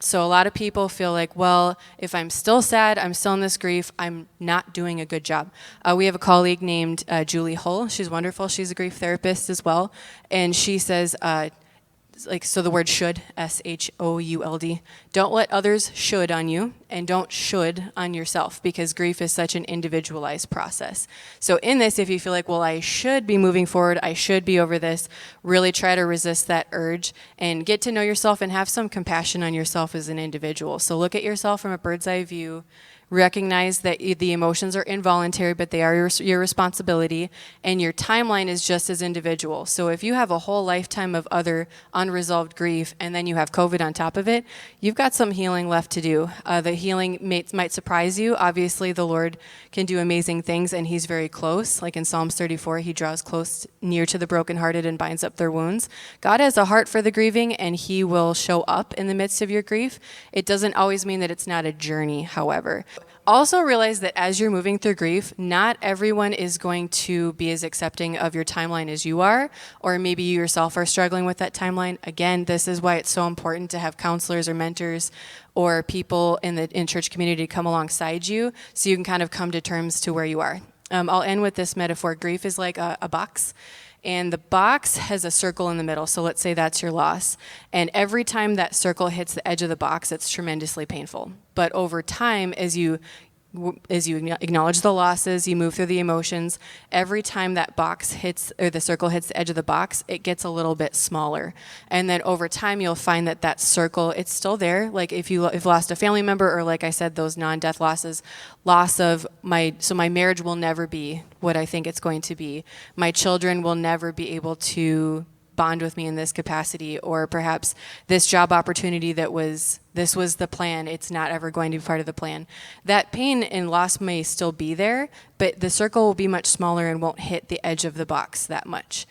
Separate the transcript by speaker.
Speaker 1: So a lot of people feel like, well, if I'm still sad, I'm still in this grief, I'm not doing a good job. We have a colleague named Julie Hull. She's wonderful. She's a grief therapist as well. And she says, so the word should, S-H-O-U-L-D, don't let others should on you, and don't should on yourself, because grief is such an individualized process. So in this, if you feel like, well, I should be moving forward, I should be over this, really try to resist that urge and get to know yourself and have some compassion on yourself as an individual. So look at yourself from a bird's eye view. Recognize that the emotions are involuntary, but they are your responsibility, and your timeline is just as individual. So if you have a whole lifetime of other unresolved grief, and then you have COVID on top of it, you've got some healing left to do. The healing might surprise you. Obviously, the Lord can do amazing things, and He's very close. Like in Psalms 34, He draws close near to the brokenhearted and binds up their wounds. God has a heart for the grieving, and He will show up in the midst of your grief. It doesn't always mean that it's not a journey, however. Also realize that as you're moving through grief, not everyone is going to be as accepting of your timeline as you are, or maybe you yourself are struggling with that timeline. Again, this is why it's so important to have counselors or mentors or people in the church community come alongside you so you can kind of come to terms to where you are. I'll end with this metaphor. Grief is like a box. And the box has a circle in the middle, so let's say that's your loss. And every time that circle hits the edge of the box, it's tremendously painful. But over time, as you acknowledge the losses, you move through the emotions, every time that box hits, or the circle hits the edge of the box, it gets a little bit smaller. And then over time, you'll find that that circle, it's still there. Like if you've lost a family member, or like I said, those non-death losses, my marriage will never be what I think it's going to be. My children will never be able to bond with me in this capacity, or perhaps this job opportunity this was the plan, it's not ever going to be part of the plan. That pain and loss may still be there, but the circle will be much smaller and won't hit the edge of the box that much.